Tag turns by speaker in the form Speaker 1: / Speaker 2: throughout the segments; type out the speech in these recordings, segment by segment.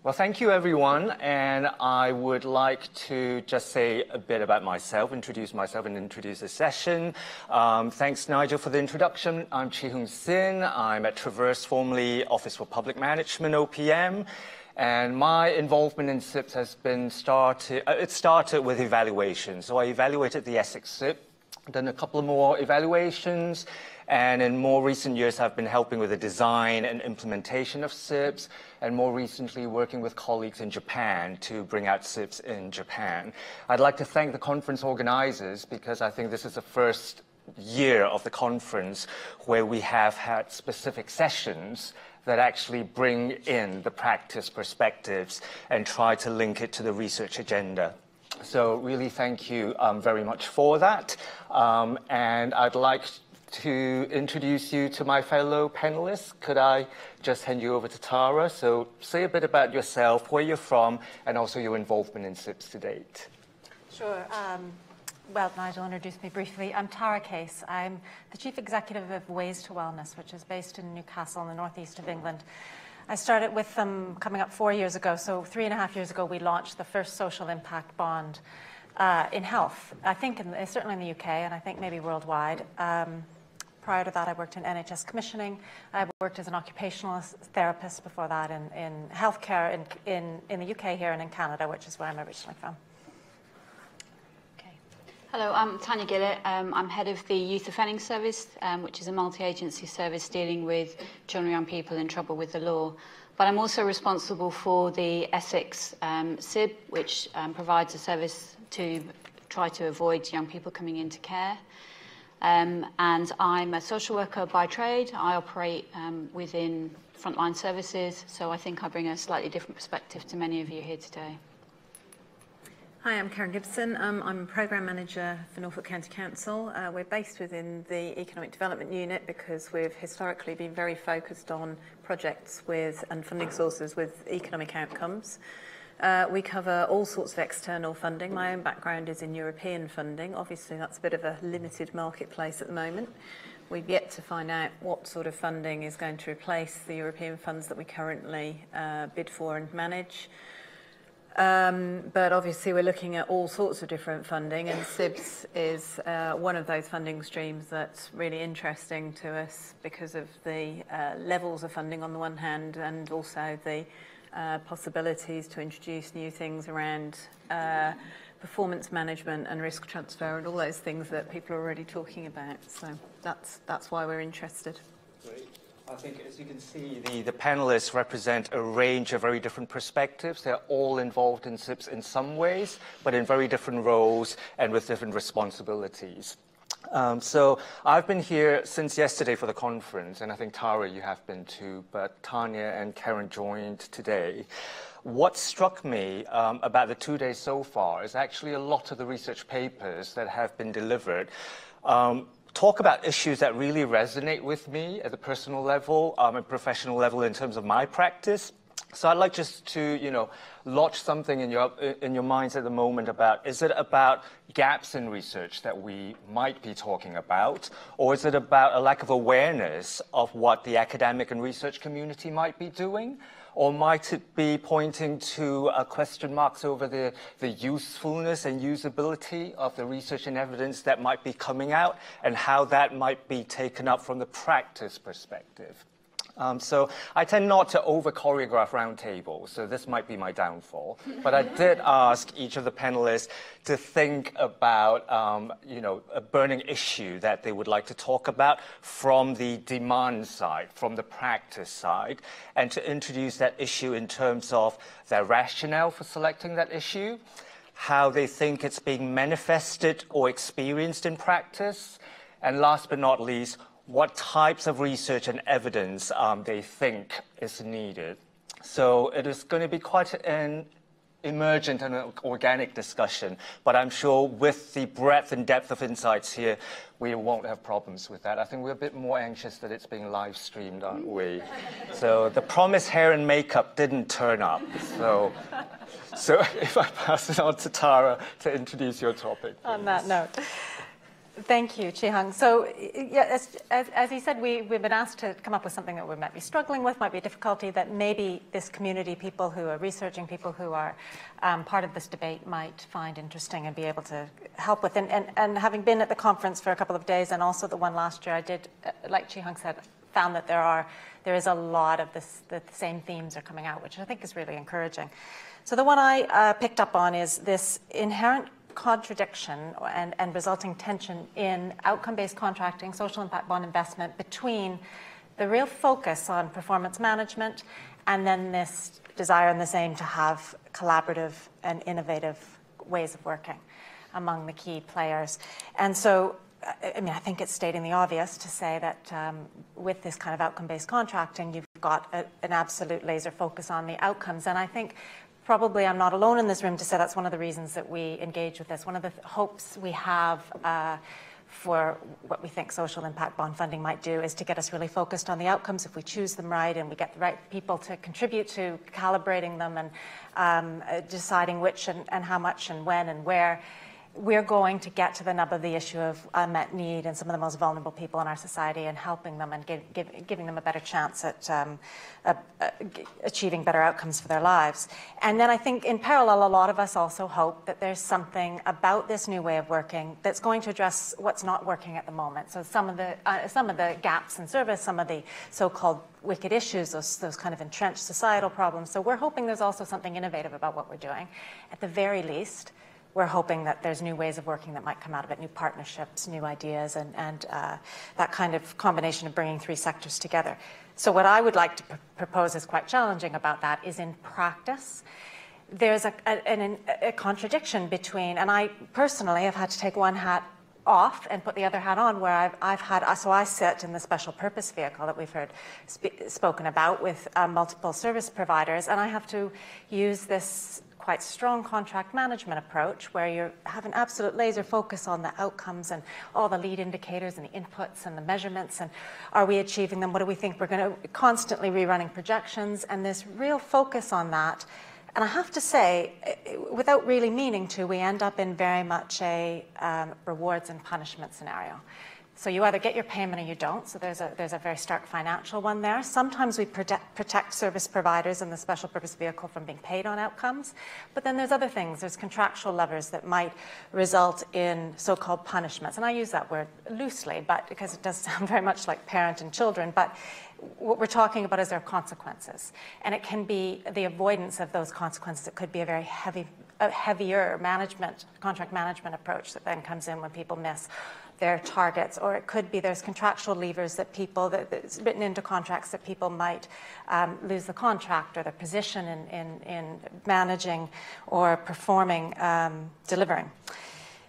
Speaker 1: Well, thank you, everyone. And I would like to just say a bit about myself, introduce myself and introduce the session. Thanks, Nigel, for the introduction. I'm Chi-Hung Sin. I'm at Traverse, formerly Office for Public Management, OPM. And my involvement in SIBs has been it started with evaluation. So I evaluated the Essex SIB, done a couple more evaluations, and in more recent years, I've been helping with the design and implementation of SIBs, and more recently working with colleagues in Japan to bring out SIBs in Japan. I'd like to thank the conference organizers because I think this is the first year of the conference where we have had specific sessions that actually bring in the practice perspectives and try to link it to the research agenda. So really thank you very much for that. And I'd like to introduce you to my fellow panelists. Could I just hand you over to Tara? So say a bit about yourself, where you're from, and also your involvement in SIBs to date.
Speaker 2: Sure. Well, Nigel introduced me briefly. I'm Tara Case. I'm the Chief Executive of Ways to Wellness, which is based in Newcastle in the northeast of England. I started with them coming up 4 years ago. So 3.5 years ago, we launched the first social impact bond in health. I think certainly in the UK, and I think maybe worldwide. Prior to that, I worked in NHS commissioning. I worked as an occupational therapist before that in healthcare in the UK here and in Canada, which is where I'm originally from.
Speaker 3: Hello, I'm Tanya Gillett. I'm head of the Youth Offending Service, which is a multi-agency service dealing with children and young people in trouble with the law. But I'm also responsible for the Essex SIB, which provides a service to try to avoid young people coming into care. And I'm a social worker by trade. I operate within frontline services, so I think I bring a slightly different perspective to many of you here today.
Speaker 4: Hi, I'm Karen Gibson. I'm a Programme Manager for Norfolk County Council. We're based within the Economic Development Unit because we've historically been very focused on projects and funding sources with economic outcomes. We cover all sorts of external funding. My own background is in European funding. Obviously, that's a bit of a limited marketplace at the moment. We've yet to find out what sort of funding is going to replace the European funds that we currently bid for and manage. But obviously we're looking at all sorts of different funding, and SIBs is one of those funding streams that's really interesting to us because of the levels of funding on the one hand, and also the possibilities to introduce new things around performance management and risk transfer and all those things that people are already talking about. So that's why we're interested.
Speaker 1: Great. I think, as you can see, the panelists represent a range of very different perspectives. They're all involved in SIBs in some ways, but in very different roles and with different responsibilities. So I've been here since yesterday for the conference, and I think, Tara, you have been too, but Tanya and Karen joined today. What struck me about the 2 days so far is actually a lot of the research papers that have been delivered talk about issues that really resonate with me at the personal level and professional level in terms of my practice. So I'd like just to, lodge something in your minds at the moment about, is it about gaps in research that we might be talking about, or is it about a lack of awareness of what the academic and research community might be doing? Or might it be pointing to question marks over the usefulness and usability of the research and evidence that might be coming out, and how that might be taken up from the practice perspective? So I tend not to over-choreograph roundtables, so this might be my downfall. But I did ask each of the panelists to think about, a burning issue that they would like to talk about from the demand side, from the practice side, and to introduce that issue in terms of their rationale for selecting that issue, how they think it's being manifested or experienced in practice, and last but not least, what types of research and evidence they think is needed. So it is going to be quite an emergent and an organic discussion, but I'm sure with the breadth and depth of insights here, we won't have problems with that. I think we're a bit more anxious that it's being live streamed, aren't we? So the promised hair and makeup didn't turn up. So if I pass it on to Tara to introduce your topic, please.
Speaker 2: On that note. Thank you, Chi-Hung. So, yeah, as you said, we've been asked to come up with something that we might be struggling with, might be a difficulty that maybe this community, people who are researching, people who are part of this debate might find interesting and be able to help with. And having been at the conference for a couple of days and also the one last year, I did, like Chi-Hung said, found that there is a lot of the same themes are coming out, which I think is really encouraging. So the one I picked up on is this inherent contradiction and resulting tension in outcome-based contracting, social impact bond investment between the real focus on performance management and then this desire and this aim to have collaborative and innovative ways of working among the key players. And so, I mean, I think it's stating the obvious to say that with this kind of outcome-based contracting, you've got an absolute laser focus on the outcomes. And I think probably I'm not alone in this room to say that's one of the reasons that we engage with this. One of the hopes we have for what we think social impact bond funding might do is to get us really focused on the outcomes if we choose them right and we get the right people to contribute to calibrating them and deciding which and how much and when and where. We're going to get to the nub of the issue of unmet need and some of the most vulnerable people in our society and helping them and giving them a better chance at achieving better outcomes for their lives. And then I think in parallel, a lot of us also hope that there's something about this new way of working that's going to address what's not working at the moment. So some of the gaps in service, some of the so-called wicked issues, those kind of entrenched societal problems. So we're hoping there's also something innovative about what we're doing. At the very least, we're hoping that there's new ways of working that might come out of it, new partnerships, new ideas, and that kind of combination of bringing three sectors together. So what I would like to propose is quite challenging about that is in practice, there's a contradiction between, and I personally have had to take one hat off and put the other hat on where so I sit in the special purpose vehicle that we've heard spoken about with multiple service providers, and I have to use this quite strong contract management approach where you have an absolute laser focus on the outcomes and all the lead indicators and the inputs and the measurements and are we achieving them, what do we think, we're going to constantly rerunning projections and this real focus on that. And I have to say, without really meaning to, we end up in very much a rewards and punishment scenario. So you either get your payment or you don't. So there's a very stark financial one there. Sometimes we protect service providers in the special purpose vehicle from being paid on outcomes. But then there's other things. There's contractual levers that might result in so-called punishments. And I use that word loosely, but because it does sound very much like parent and children. But what we're talking about is their consequences. And it can be the avoidance of those consequences. It could be a very heavier contract management approach that then comes in when people miss their targets, or it could be there's contractual levers that's written into contracts that people might lose the contract or their position in managing or performing, delivering.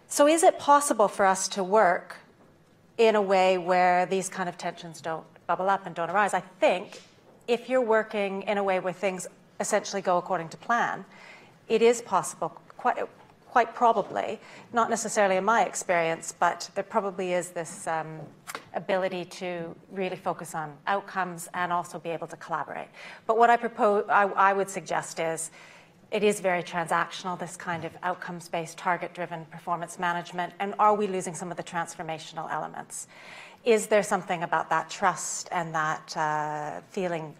Speaker 2: So is it possible for us to work in a way where these kind of tensions don't bubble up and don't arise? I think if you're working in a way where things essentially go according to plan, it is possible, quite probably, not necessarily in my experience, but there probably is this ability to really focus on outcomes and also be able to collaborate. But what I would suggest is it is very transactional, this kind of outcomes-based, target-driven performance management, and are we losing some of the transformational elements? Is there something about that trust and that feeling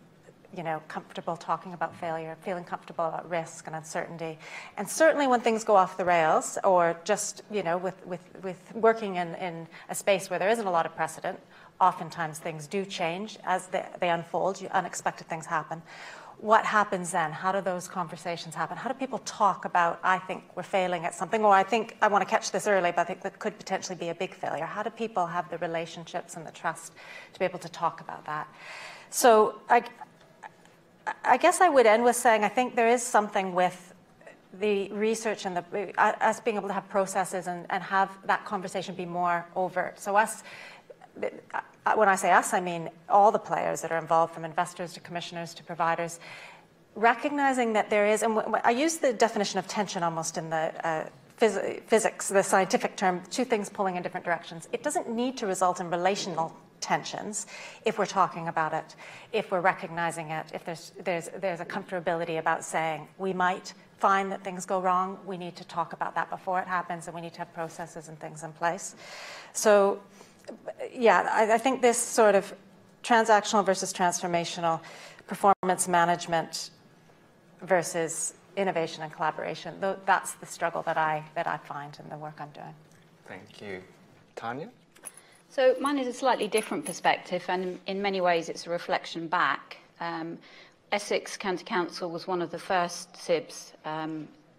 Speaker 2: comfortable talking about failure, feeling comfortable about risk and uncertainty. And certainly when things go off the rails or just, with working in a space where there isn't a lot of precedent, oftentimes things do change as they unfold, unexpected things happen. What happens then? How do those conversations happen? How do people talk about, I think we're failing at something, or I think I want to catch this early, but I think that could potentially be a big failure. How do people have the relationships and the trust to be able to talk about that? So I guess I would end with saying I think there is something with the research and us being able to have processes and have that conversation be more overt. So when I say us, I mean all the players that are involved, from investors to commissioners to providers, recognizing that there is, and I use the definition of tension almost in the physics, the scientific term, two things pulling in different directions. It doesn't need to result in relational tensions, if we're talking about it, if we're recognizing it, if there's a comfortability about saying we might find that things go wrong, we need to talk about that before it happens, and we need to have processes and things in place. So, yeah, I think this sort of transactional versus transformational, performance management versus innovation and collaboration, that's the struggle that I find in the work I'm doing.
Speaker 1: Thank you. Tanya?
Speaker 3: So mine is a slightly different perspective, and in many ways it's a reflection back. Essex County Council was one of the first SIBs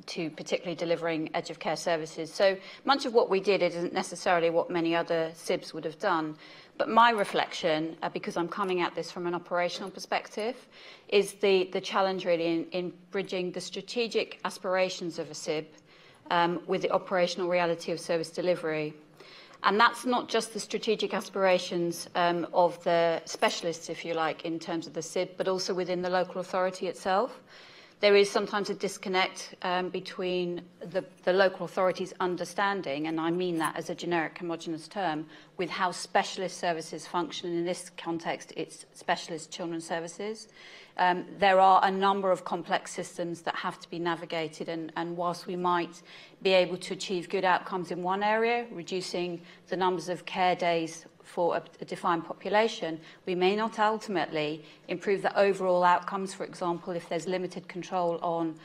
Speaker 3: to particularly delivering edge of care services. So much of what we did isn't necessarily what many other SIBs would have done. But my reflection, because I'm coming at this from an operational perspective, is the challenge really in bridging the strategic aspirations of a SIB with the operational reality of service delivery. And that's not just the strategic aspirations of the specialists, if you like, in terms of the SIB, but also within the local authority itself. There is sometimes a disconnect between the local authority's understanding, and I mean that as a generic homogenous term, with how specialist services function. In this context, it's specialist children's services. There are a number of complex systems that have to be navigated, and whilst we might be able to achieve good outcomes in one area, reducing the numbers of care days for a defined population, we may not ultimately improve the overall outcomes. For example, if there's limited control on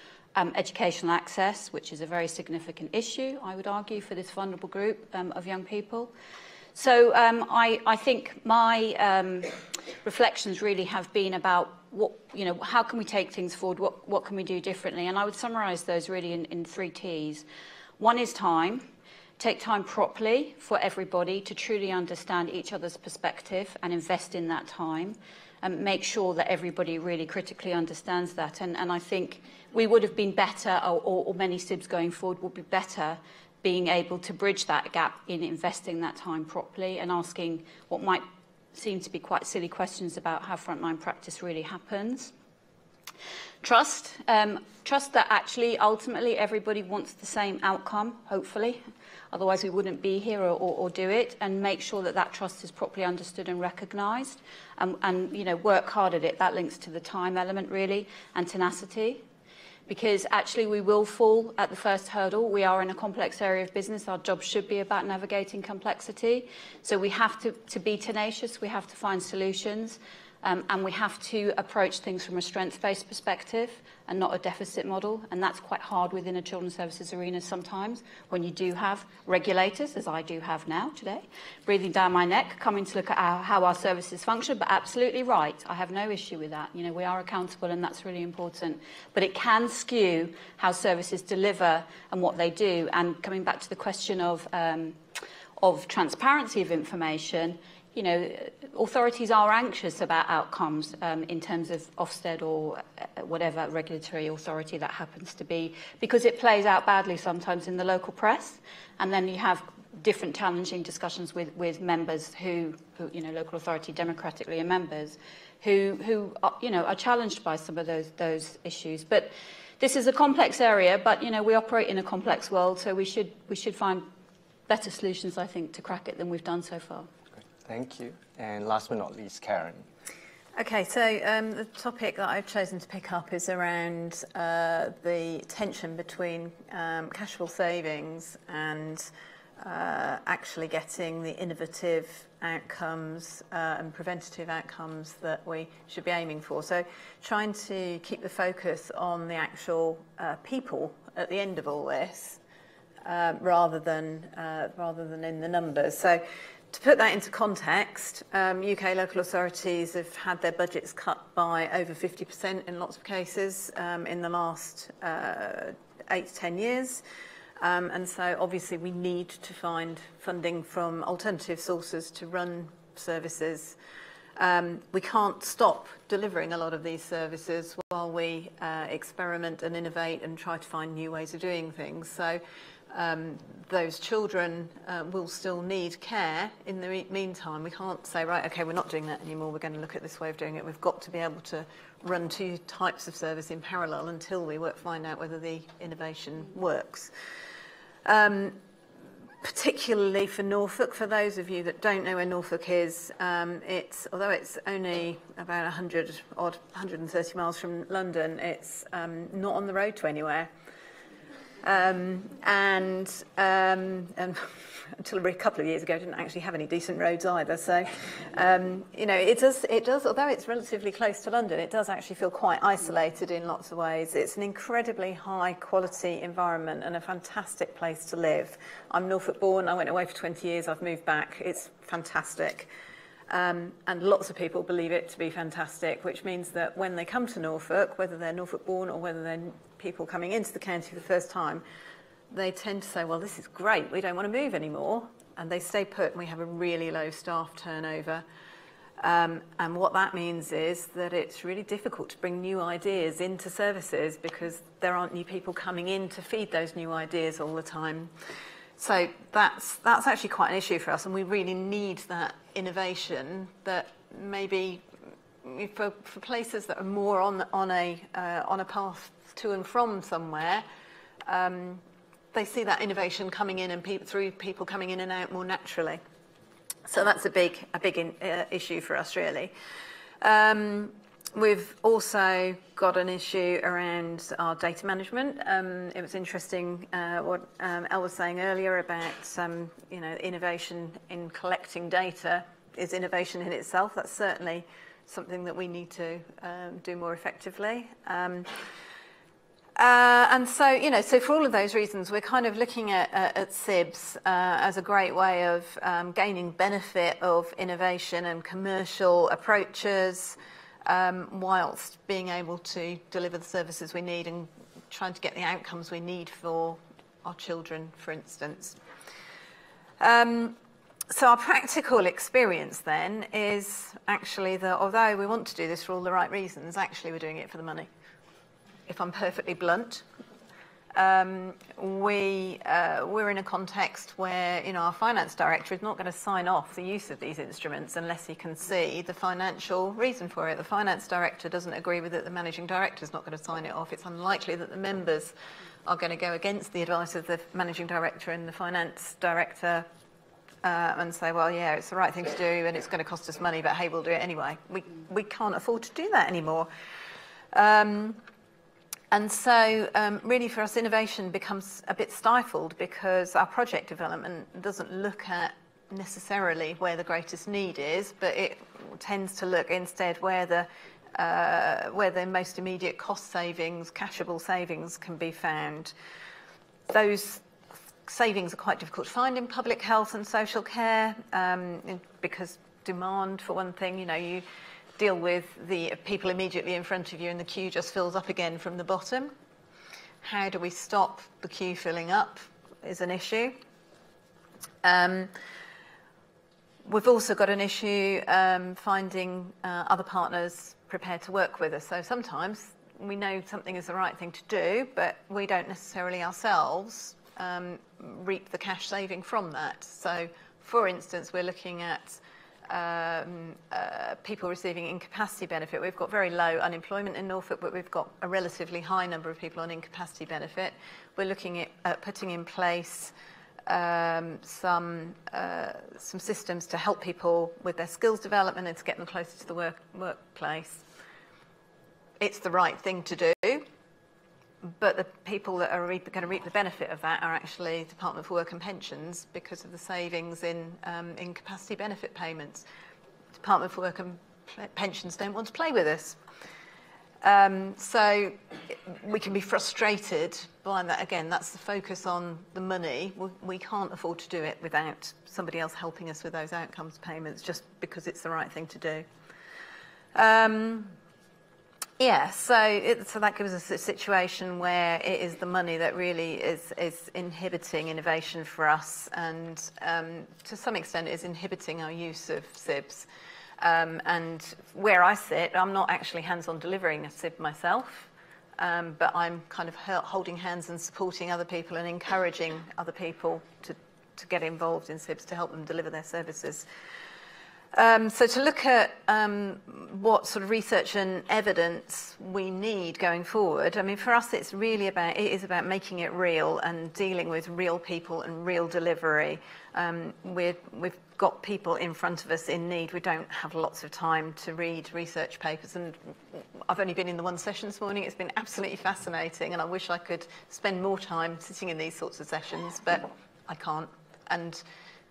Speaker 3: educational access, which is a very significant issue, I would argue, for this vulnerable group of young people. So I think my reflections really have been about how can we take things forward, what can we do differently, and I would summarise those really in 3 T's. One is time. Take time properly for everybody to truly understand each other's perspective and invest in that time, and make sure that everybody really critically understands that. And I think we would have been better, or many SIBs going forward would be better, being able to bridge that gap in investing that time properly and asking what might seem to be quite silly questions about how frontline practice really happens. Trust. Trust that actually ultimately everybody wants the same outcome, hopefully. Otherwise we wouldn't be here or do it, and make sure that that trust is properly understood and recognised, and work hard at it. That links to the time element really, and tenacity. Because actually we will fall at the first hurdle. We are in a complex area of business. Our job should be about navigating complexity. So we have to be tenacious, we have to find solutions, and we have to approach things from a strengths-based perspective and not a deficit model. And that's quite hard within a children's services arena sometimes, when you do have regulators, as I do have now today, breathing down my neck, coming to look at how our services function. But absolutely right, I have no issue with that. We are accountable, and that's really important. But it can skew how services deliver and what they do. And coming back to the question of transparency of information, authorities are anxious about outcomes in terms of Ofsted or whatever regulatory authority that happens to be, because it plays out badly sometimes in the local press, and then you have different challenging discussions with members who local authority democratically are members, who are challenged by some of those issues. But this is a complex area, but we operate in a complex world, so we should find better solutions, I think, to crack it than we've done so far.
Speaker 1: Thank you. And last but not least, Karen.
Speaker 4: Okay, so the topic that I've chosen to pick up is around the tension between cashflow savings and actually getting the innovative outcomes and preventative outcomes that we should be aiming for. So trying to keep the focus on the actual people at the end of all this rather than in the numbers. So to put that into context, UK local authorities have had their budgets cut by over 50% in lots of cases in the last 8 to 10 years. And so obviously we need to find funding from alternative sources to run services. We can't stop delivering a lot of these services while we experiment and innovate and try to find new ways of doing things. So those children will still need care in the meantime. We can't say, right, okay, we're not doing that anymore, we're going to look at this way of doing it. We've got to be able to run 2 types of service in parallel until we find out whether the innovation works. particularly for Norfolk. For those of you that don't know where Norfolk is, although it's only about 130 miles from London, it's not on the road to anywhere. Until a couple of years ago, didn't actually have any decent roads either. So, you know, it does, although it's relatively close to London, it does actually feel quite isolated in lots of ways. It's an incredibly high quality environment and a fantastic place to live. I'm Norfolk born, I went away for 20 years, I've moved back. It's fantastic. And lots of people believe it to be fantastic, which means that when they come to Norfolk, whether they're Norfolk born or whether they're people coming into the county for the first time, they tend to say, well, this is great, we don't want to move anymore. And they stay put, and we have a really low staff turnover. And what that means is that it's really difficult to bring new ideas into services because there aren't new people coming in to feed those new ideas all the time. So that's actually quite an issue for us, and we really need that innovation that maybe for places that are more on a path to and from somewhere, they see that innovation coming in and through people coming in and out more naturally. So that's a big issue for us, really. We've also got an issue around our data management. It was interesting what Elle was saying earlier about you know, innovation in collecting data is innovation in itself. That's certainly something that we need to do more effectively. And so, you know, so for all of those reasons, we're kind of looking at SIBs as a great way of gaining benefit of innovation and commercial approaches, whilst being able to deliver the services we need and trying to get the outcomes we need for our children, for instance. So our practical experience then is actually that although we want to do this for all the right reasons, actually we're doing it for the money. If I'm perfectly blunt, we're in a context where, you know, our finance director is not going to sign off the use of these instruments unless he can see the financial reason for it. The finance director doesn't agree with it, the managing director is not going to sign it off. It's unlikely that the members are going to go against the advice of the managing director and the finance director and say, well, yeah, it's the right thing to do and it's going to cost us money, but hey, we'll do it anyway. We can't afford to do that anymore. And so really for us, innovation becomes a bit stifled because our project development doesn't look at necessarily where the greatest need is, but it tends to look instead where the most immediate cost savings, cashable savings can be found. Those savings are quite difficult to find in public health and social care because demand, for one thing, you know, you deal with the people immediately in front of you and the queue just fills up again from the bottom. How do we stop the queue filling up is an issue. We've also got an issue finding other partners prepared to work with us. So sometimes we know something is the right thing to do, but we don't necessarily ourselves reap the cash saving from that. So for instance, we're looking at people receiving incapacity benefit. We've got very low unemployment in Norfolk, but we've got a relatively high number of people on incapacity benefit. We're looking at putting in place some systems to help people with their skills development and to get them closer to the workplace. It's the right thing to do, but the people that are going to reap the benefit of that are actually the Department for Work and Pensions because of the savings in incapacity benefit payments. The Department for Work and Pensions don't want to play with us. So we can be frustrated by that. Again, that's the focus on the money. We can't afford to do it without somebody else helping us with those outcomes payments just because it's the right thing to do. Yeah, so that gives us a situation where it is the money that really is inhibiting innovation for us, and to some extent is inhibiting our use of SIBs. And where I sit, I'm not actually hands-on delivering a SIB myself, but I'm kind of holding hands and supporting other people and encouraging other people to get involved in SIBs to help them deliver their services. So to look at what sort of research and evidence we need going forward, I mean, for us, it is about making it real and dealing with real people and real delivery. We've got people in front of us in need. We don't have lots of time to read research papers, and I've only been in the one session this morning. It's been absolutely fascinating, and I wish I could spend more time sitting in these sorts of sessions, but I can't. And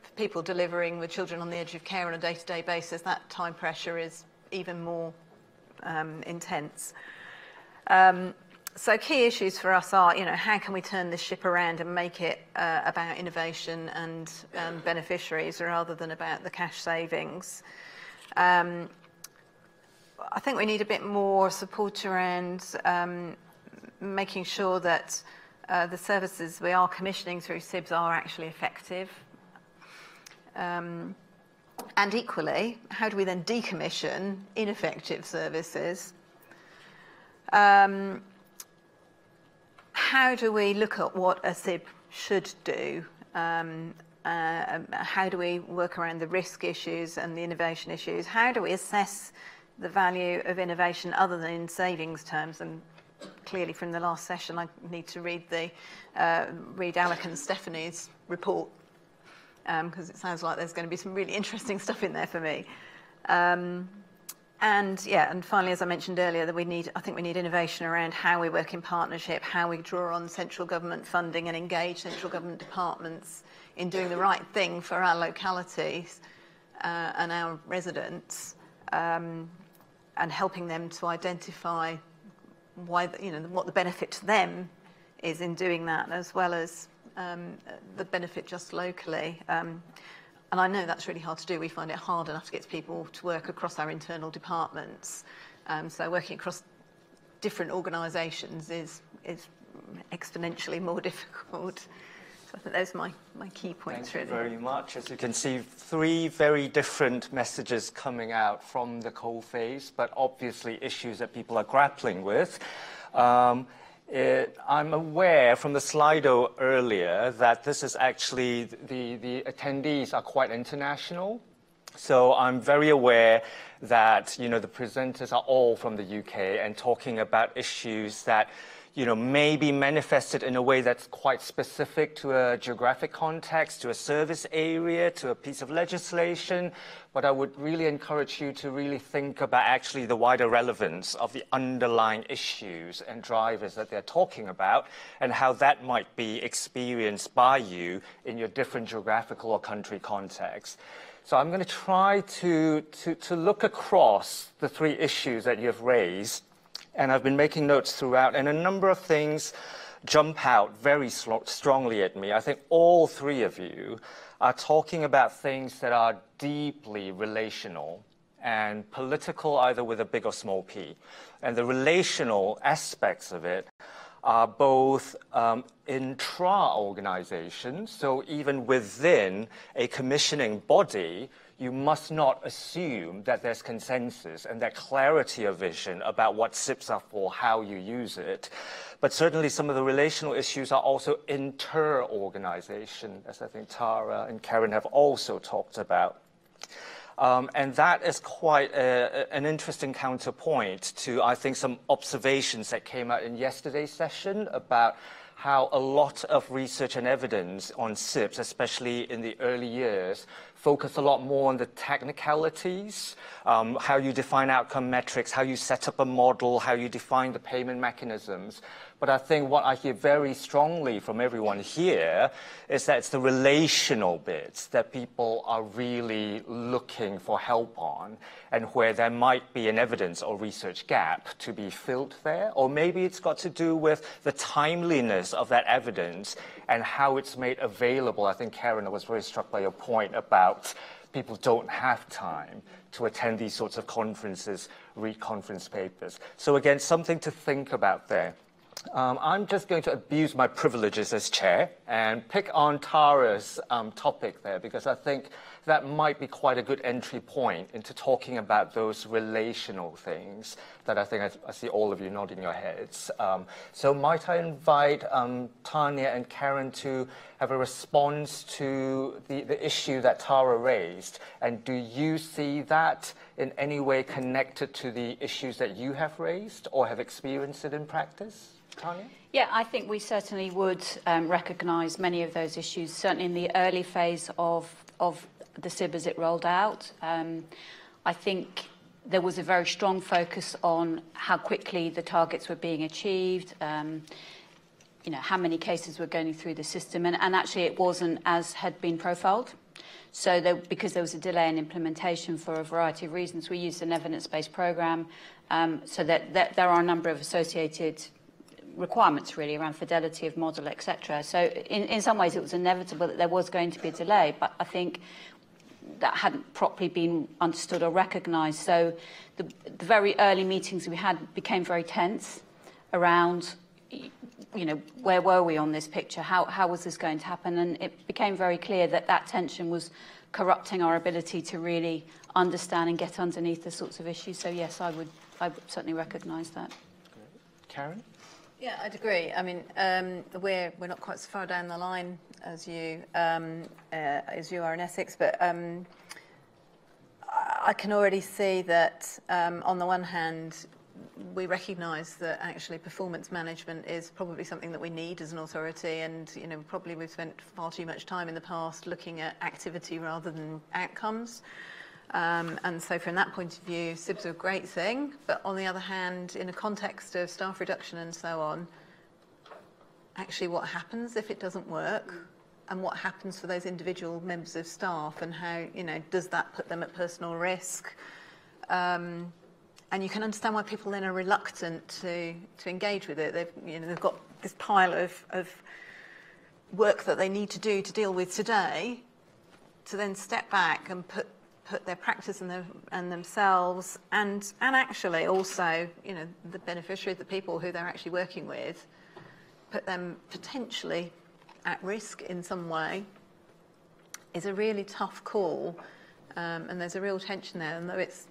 Speaker 4: for people delivering with children on the edge of care on a day-to-day basis, that time pressure is even more intense. So key issues for us are, how can we turn this ship around and make it about innovation and beneficiaries rather than about the cash savings? I think we need a bit more support around making sure that the services we are commissioning through SIBs are actually effective. And equally, how do we then decommission ineffective services? How do we look at what a SIB should do? How do we work around the risk issues and the innovation issues? How do we assess the value of innovation other than in savings terms? And clearly from the last session, I need to read Alec and Stephanie's report, because it sounds like there's going to be some really interesting stuff in there for me. And finally, as I mentioned earlier, that I think we need innovation around how we work in partnership, how we draw on central government funding and engage central government departments in doing the right thing for our localities and our residents, and helping them to identify why, what the benefit to them is in doing that, as well as the benefit just locally. And I know that's really hard to do. We find it hard enough to get people to work across our internal departments. So working across different organisations is exponentially more difficult. So I think those are my key points, really.
Speaker 1: Thank you very much. As you can see, 3 very different messages coming out from the coalface, but obviously issues that people are grappling with. I'm aware from the Slido earlier that this is actually, the attendees are quite international. So I'm very aware that, the presenters are all from the UK and talking about issues that, may be manifested in a way that's quite specific to a geographic context, to a service area, to a piece of legislation. But I would really encourage you to really think about actually the wider relevance of the underlying issues and drivers that they're talking about and how that might be experienced by you in your different geographical or country contexts. So I'm going to try to look across the 3 issues that you've raised. And I've been making notes throughout, and a number of things jump out very strongly at me. I think all 3 of you are talking about things that are deeply relational and political, either with a big or small p. And the relational aspects of it are both intra-organizations, so even within a commissioning body, you must not assume that there's consensus and that clarity of vision about what SIBs are for, how you use it. But certainly some of the relational issues are also inter-organization, as I think Tara and Karen have also talked about. And that is quite an interesting counterpoint to, I think, some observations that came out in yesterday's session about how a lot of research and evidence on SIBs, especially in the early years, focus a lot more on the technicalities, how you define outcome metrics, how you set up a model, how you define the payment mechanisms. But I think what I hear very strongly from everyone here is that it's the relational bits that people are really looking for help on, and where there might be an evidence or research gap to be filled there. Or maybe it's got to do with the timeliness of that evidence and how it's made available. I think, Karen, I was very struck by your point about people don't have time to attend these sorts of conferences, read conference papers. So again, something to think about there. I'm just going to abuse my privileges as chair and pick on Tara's topic there, because I think that might be quite a good entry point into talking about those relational things that I think I see all of you nodding your heads. So might I invite Tanya and Karen to have a response to the issue that Tara raised? And do you see that in any way connected to the issues that you have raised or have experienced it in practice? Tanya?
Speaker 3: Yeah, I think we certainly would recognise many of those issues, certainly in the early phase of the SIB as it rolled out. I think there was a very strong focus on how quickly the targets were being achieved, you know, how many cases were going through the system, and actually it wasn't as had been profiled. So because there was a delay in implementation for a variety of reasons, we used an evidence-based programme so that there are a number of associated requirements really around fidelity of model, etc. So in some ways it was inevitable that there was going to be a delay, but I think that hadn't properly been understood or recognised. So the very early meetings we had became very tense around, you know, where were we on this picture? How was this going to happen? And it became very clear that that tension was corrupting our ability to really understand and get underneath the sorts of issues. So yes, I would certainly recognise that.
Speaker 1: Great. Karen?
Speaker 4: Yeah, I'd agree. I mean, we're not quite so far down the line as you are in Essex, but I can already see that on the one hand, we recognise that actually performance management is probably something that we need as an authority, and you know, probably we've spent far too much time in the past looking at activity rather than outcomes. And so from that point of view, SIBs are a great thing, but on the other hand, in a context of staff reduction and so on, actually what happens if it doesn't work, and what happens for those individual members of staff, and how, you know, does that put them at personal risk? And you can understand why people then are reluctant to engage with it. They've got this pile of work that they need to do to deal with today, to then step back and put their practice and themselves and actually also, you know, the beneficiary, the people who they're actually working with, put them potentially at risk in some way, is a really tough call, and there's a real tension there. And though it's,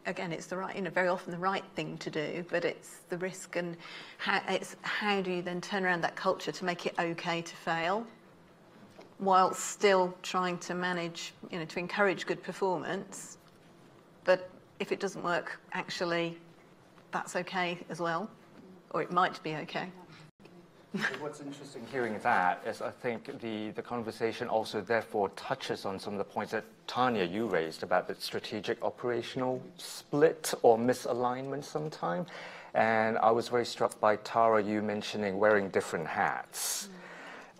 Speaker 4: again, it's the right, you know, very often the right thing to do, but it's the risk, and how do you then turn around that culture to make it okay to fail, while still trying to manage, you know, to encourage good performance. But if it doesn't work, actually, that's okay as well, or it might be okay.
Speaker 1: What's interesting hearing that is I think the conversation also therefore touches on some of the points that Tanya, you raised about the strategic operational split or misalignment sometime. And I was very struck by Tara, you mentioning wearing different hats.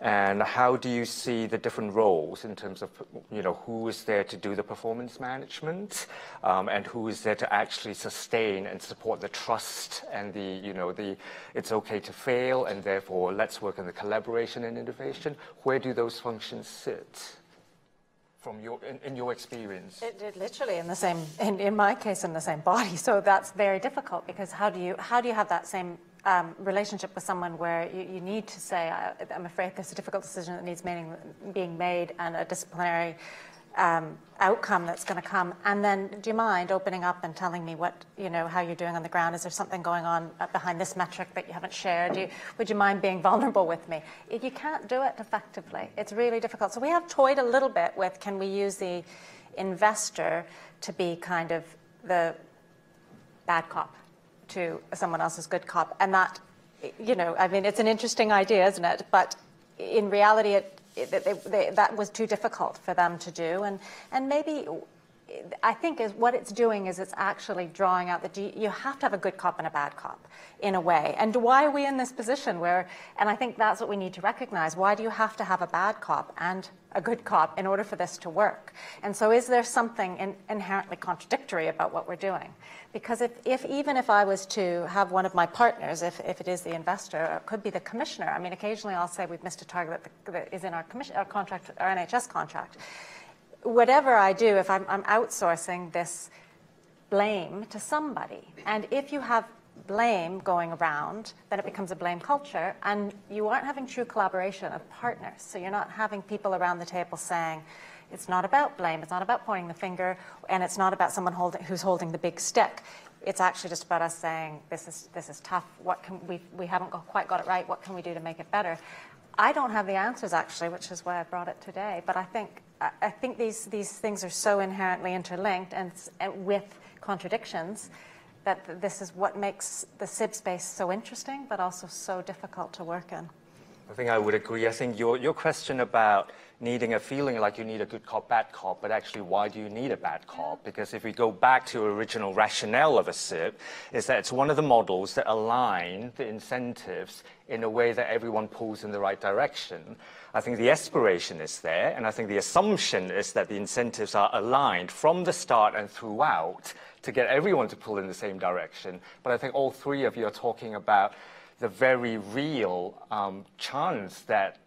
Speaker 1: And how do you see the different roles in terms of, you know, who is there to do the performance management, and who is there to actually sustain and support the trust and the, you know, the it's okay to fail, and therefore let's work on the collaboration and innovation? Where do those functions sit from in your experience?
Speaker 2: It literally in the same, in my case, in the same body. So that's very difficult, because how do you have that same relationship with someone where you need to say, I'm afraid there's a difficult decision that needs being made, and a disciplinary outcome that's going to come, and then do you mind opening up and telling me what, you know, how you're doing on the ground? Is there something going on behind this metric that you haven't shared? Would you mind being vulnerable with me? If you can't do it effectively, it's really difficult. So we have toyed a little bit with, can we use the investor to be kind of the bad cop to someone else's good cop? And that, you know, I mean, it's an interesting idea, isn't it? But in reality, that was too difficult for them to do. And maybe, I think what it's doing is it's actually drawing out that you have to have a good cop and a bad cop in a way. And why are we in this position where, and I think that's what we need to recognize, why do you have to have a bad cop and a good cop in order for this to work? And so is there something inherently contradictory about what we're doing? Because even if I was to have one of my partners, if it is the investor, or it could be the commissioner. I mean, occasionally I'll say we've missed a target that is in our contract, our NHS contract. Whatever I do, if I'm outsourcing this blame to somebody, and if you have blame going around, then it becomes a blame culture, and you aren't having true collaboration of partners. So you're not having people around the table saying, it's not about blame, it's not about pointing the finger, and it's not about someone who's holding the big stick. It's actually just about us saying, this is tough, we haven't quite got it right, what can we do to make it better? I don't have the answers, actually, which is why I brought it today, but I think these things are so inherently interlinked and with contradictions that this is what makes the SIB space so interesting, but also so difficult to work in.
Speaker 1: I think I would agree. I think your question about needing a feeling like you need a good cop, bad cop, but actually why do you need a bad cop? Because if we go back to original rationale of a SIB, is that it's one of the models that align the incentives in a way that everyone pulls in the right direction. I think the aspiration is there, and I think the assumption is that the incentives are aligned from the start and throughout to get everyone to pull in the same direction. But I think all three of you are talking about the very real chance that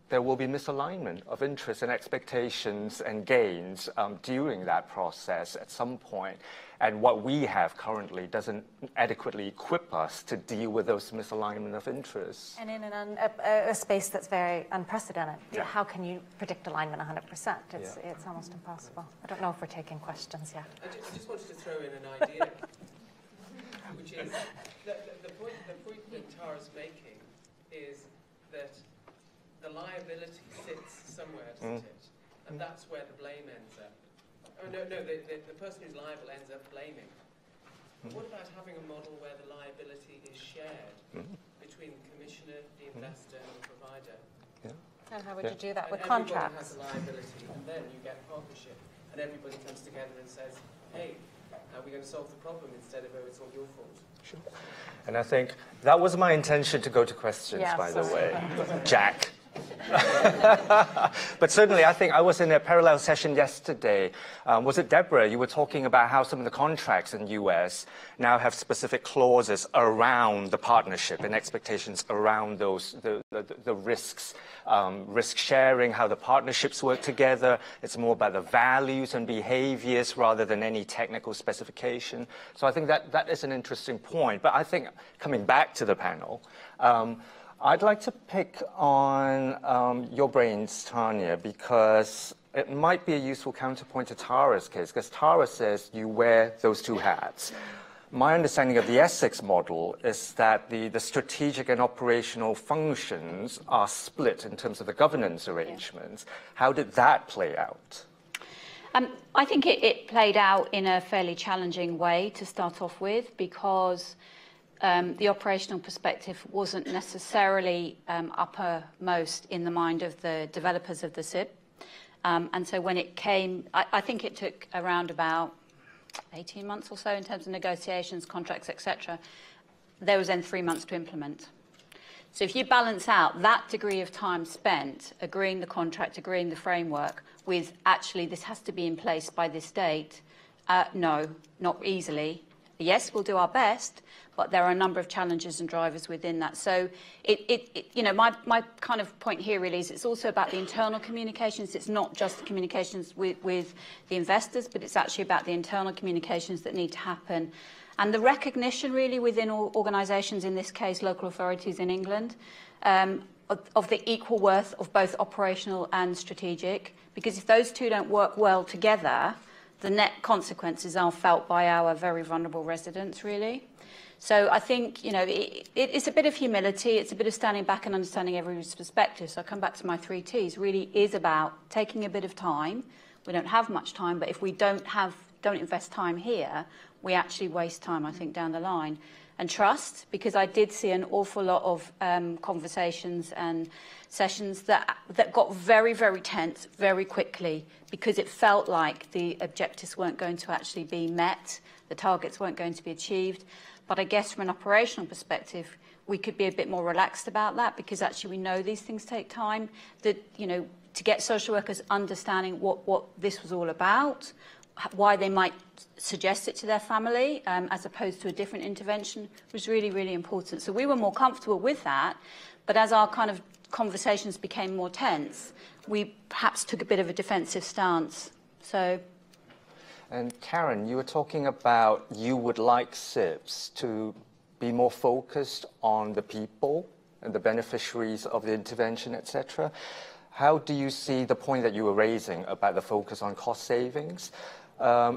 Speaker 1: there will be misalignment of interests and expectations and gains during that process at some point. And what we have currently doesn't adequately equip us to deal with those misalignment of interests.
Speaker 2: And in a space that's very unprecedented, how can you predict alignment 100%? It's almost impossible. I don't know if we're taking questions yet.
Speaker 5: I just wanted to throw in an idea, which is the point that Tara's making is that the liability sits somewhere, doesn't it? And that's where the blame ends up. Oh, no, the person who's liable ends up blaming. But what about having a model where the liability is shared between the commissioner, the investor, and the provider?
Speaker 2: Yeah. And how would you do that with
Speaker 5: everybody
Speaker 2: contracts?
Speaker 5: Has a liability, and then you get partnership, and everybody comes together and says, hey, how are we going to solve the problem instead of, oh, it's all your fault?
Speaker 1: Sure. And I think that was my intention to go to questions, by the way, Jack. But certainly, I think I was in a parallel session yesterday. Was it Deborah? You were talking about how some of the contracts in the US now have specific clauses around the partnership and expectations around those the risks, risk sharing, how the partnerships work together. It's more about the values and behaviors rather than any technical specification. So I think that is an interesting point. But I think coming back to the panel, I'd like to pick on your brains, Tanya, because it might be a useful counterpoint to Tara's case, because Tara says you wear those two hats. My understanding of the Essex model is that the strategic and operational functions are split in terms of the governance arrangements. How did that play out?
Speaker 3: I think it played out in a fairly challenging way to start off with, because the operational perspective wasn't necessarily uppermost in the mind of the developers of the SIB. And so when it came, I think it took around about 18 months or so in terms of negotiations, contracts, etc. There was then 3 months to implement. So if you balance out that degree of time spent agreeing the contract, agreeing the framework, with actually this has to be in place by this date, no, not easily. Yes, we'll do our best, but there are a number of challenges and drivers within that. So, you know, my kind of point here really is it's also about the internal communications. It's not just the communications with the investors, but it's actually about the internal communications that need to happen. And the recognition really within organisations, in this case local authorities in England, of the equal worth of both operational and strategic. Because if those two don't work well together, the net consequences are felt by our very vulnerable residents, really. So I think, you know, it's a bit of humility, it's a bit of standing back and understanding everyone's perspective. So I come back to my 3 Ts, really is about taking a bit of time. We don't have much time, but if we don't invest time here, we actually waste time, I think, down the line. And trust, because I did see an awful lot of conversations and sessions that got very, very tense very quickly, because it felt like the objectives weren't going to actually be met, the targets weren't going to be achieved. But I guess from an operational perspective, we could be a bit more relaxed about that, because actually we know these things take time. That, you know, to get social workers understanding what this was all about, why they might suggest it to their family as opposed to a different intervention, was really, really important. So we were more comfortable with that, but as our kind of conversations became more tense, we perhaps took a bit of a defensive stance. So. And
Speaker 1: Karen, you were talking about you would like SIBs to be more focused on the people and the beneficiaries of the intervention, etc. How do you see the point that you were raising about the focus on cost savings?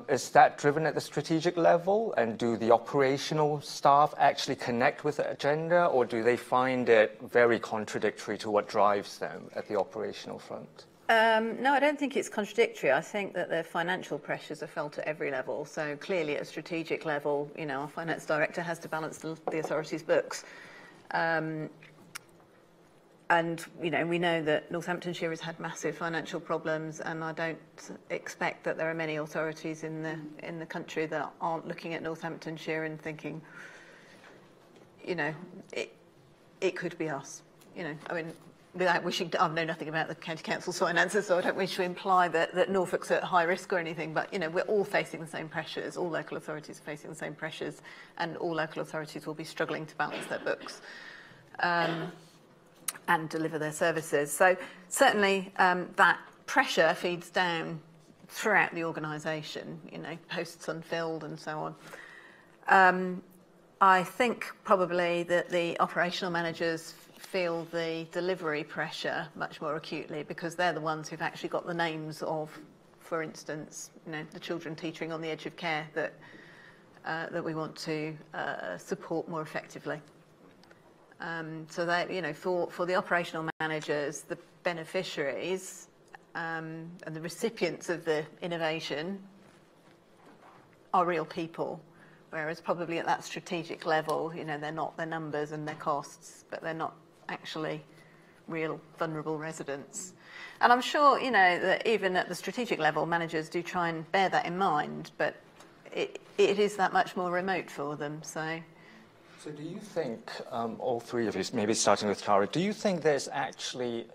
Speaker 1: Is that driven at the strategic level, and do the operational staff actually connect with the agenda, or do they find it very contradictory to what drives them at the operational front?
Speaker 4: No, I don't think it's contradictory. I think that the financial pressures are felt at every level. So clearly at a strategic level, you know, our finance director has to balance the authority's books. And, you know, we know that Northamptonshire has had massive financial problems, and I don't expect that there are many authorities in the country that aren't looking at Northamptonshire and thinking, you know, it could be us. You know, I mean, without wishing to, I know nothing about the County Council's finances, so I don't wish to imply that Norfolk's at high risk or anything, but, you know, we're all facing the same pressures, all local authorities are facing the same pressures, and all local authorities will be struggling to balance their books. And deliver their services. So certainly that pressure feeds down throughout the organisation, you know, posts unfilled and so on. I think probably that the operational managers feel the delivery pressure much more acutely, because they're the ones who've actually got the names of, for instance, you know, the children teetering on the edge of care that we want to support more effectively. So that, you know, for the operational managers, the beneficiaries and the recipients of the innovation are real people, whereas probably at that strategic level, you know, they're not their numbers and their costs, but they're not actually real vulnerable residents. And I'm sure, you know, that even at the strategic level, managers do try and bear that in mind, but it is that much more remote for them, so...
Speaker 1: So do you think, all three of you, maybe starting with Tara, do you think there's actually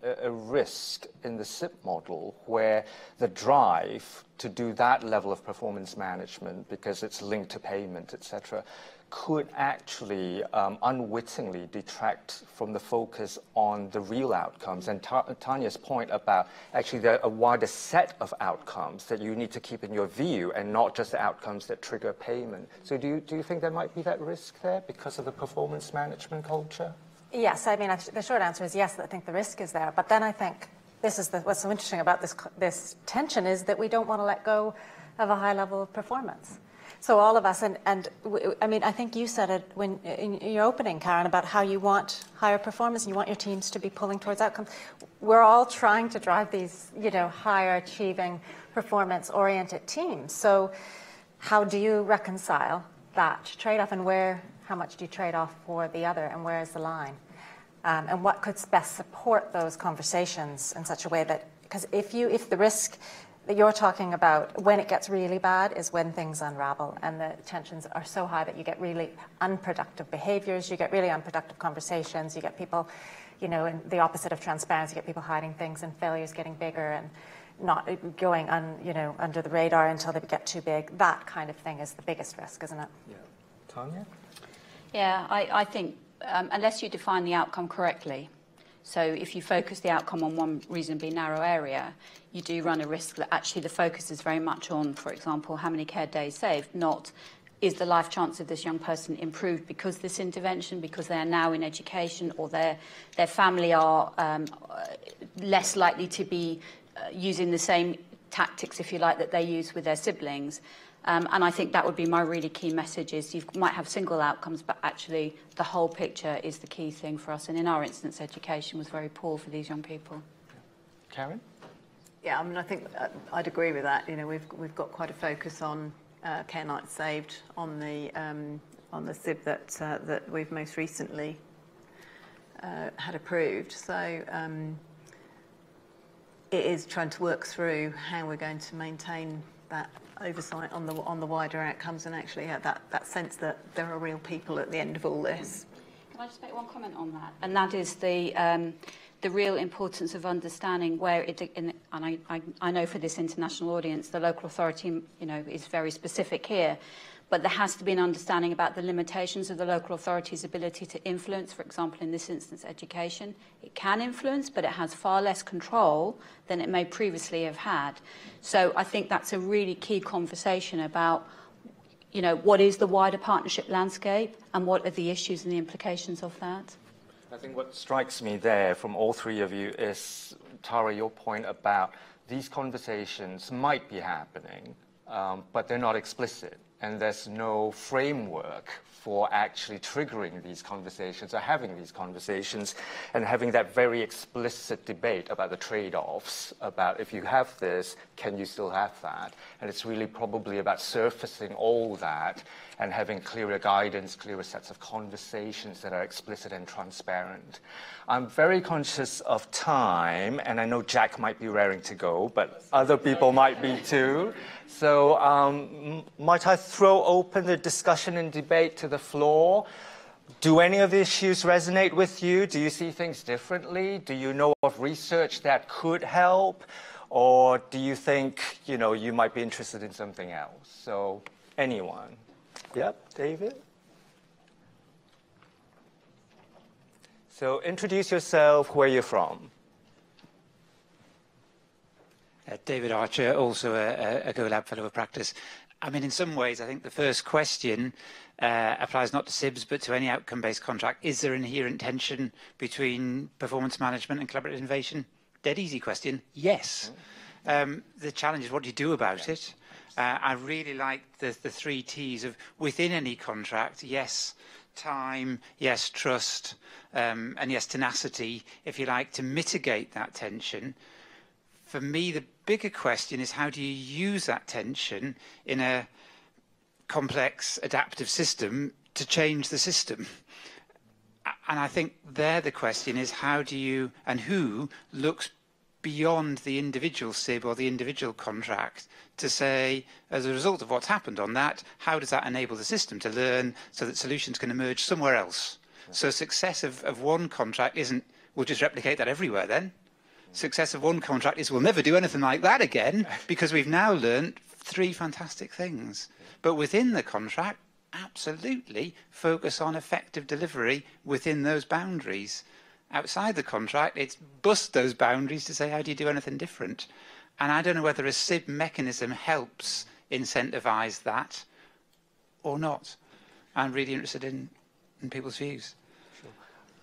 Speaker 1: a risk in the SIB model where the drive to do that level of performance management, because it's linked to payment, etc., could actually unwittingly detract from the focus on the real outcomes? And Tanya's point about actually a wider set of outcomes that you need to keep in your view, and not just the outcomes that trigger payment. So do you think there might be that risk there because of the performance management culture?
Speaker 2: Yes, I mean, the short answer is yes, I think the risk is there. But then I think this is what's so interesting about this tension is that we don't want to let go of a high level of performance. So all of us, I mean, I think you said it in your opening, Karen, about how you want higher performance and you want your teams to be pulling towards outcomes. We're all trying to drive these, you know, higher achieving, performance-oriented teams. So how do you reconcile that trade-off, and how much do you trade off for the other, and where is the line? And what could best support those conversations in such a way that, because if the risk that you're talking about, when it gets really bad, is when things unravel and the tensions are so high that you get really unproductive behaviours, you get really unproductive conversations, you get people, you know, in the opposite of transparency, you get people hiding things and failures getting bigger and not going under the radar until they get too big. That kind of thing is the biggest risk, isn't it?
Speaker 1: Yeah. Tanya?
Speaker 3: Yeah, I think unless you define the outcome correctly, so if you focus the outcome on one reasonably narrow area, you do run a risk that actually the focus is very much on, for example, how many care days saved, not is the life chance of this young person improved because this intervention, because they are now in education, or their family are less likely to be using the same tactics, if you like, that they use with their siblings. And I think that would be my really key message is you might have single outcomes, but actually the whole picture is the key thing for us. And in our instance, education was very poor for these young people.
Speaker 1: Karen?
Speaker 4: Yeah, I mean, I think I'd agree with that. You know, we've got quite a focus on care nights saved on the SIB that we've most recently had approved. So it is trying to work through how we're going to maintain that oversight on the wider outcomes, and actually have that sense that there are real people at the end of all this.
Speaker 3: Can I just make one comment on that? And that is the real importance of understanding where and I know for this international audience, the local authority, you know, is very specific here. But there has to be an understanding about the limitations of the local authority's ability to influence, for example, in this instance, education. It can influence, but it has far less control than it may previously have had. So I think that's a really key conversation about you know, what is the wider partnership landscape and what are the issues and the implications of that?
Speaker 1: I think what strikes me there from all three of you is, Tara, your point about these conversations might be happening, but they're not explicit, and there's no framework for actually triggering these conversations or having these conversations and having that very explicit debate about the trade-offs, about if you have this, can you still have that? And it's really probably about surfacing all that and having clearer guidance, clearer sets of conversations that are explicit and transparent. I'm very conscious of time, and I know Jack might be raring to go, but other people might be too. So might I throw open the discussion and debate to the floor? Do any of the issues resonate with you? Do you see things differently? Do you know of research that could help? Or do you think, you know, you might be interested in something else? So anyone? Yep, David? So introduce yourself, where you're from.
Speaker 6: David Archer, also a GoLab Fellow of Practice. I mean, in some ways, I think the first question applies not to SIBs, but to any outcome-based contract. Is there inherent tension between performance management and collaborative innovation? Dead easy question, yes. The challenge is what do you do about it? I really like the three T's of within any contract, yes, time, yes, trust, and yes, tenacity, if you like, to mitigate that tension. For me, the bigger question is how do you use that tension in a complex adaptive system to change the system? And I think there the question is how do you and who looks beyond the individual SIB or the individual contract to say, as a result of what's happened on that, how does that enable the system to learn so that solutions can emerge somewhere else? So success of one contract isn't, we'll just replicate that everywhere then. Success of one contract is we'll never do anything like that again because we've now learned three fantastic things. But within the contract, absolutely focus on effective delivery within those boundaries. Outside the contract, it's bust those boundaries to say, how do you do anything different? And I don't know whether a SIB mechanism helps incentivize that or not. I'm really interested in people's views.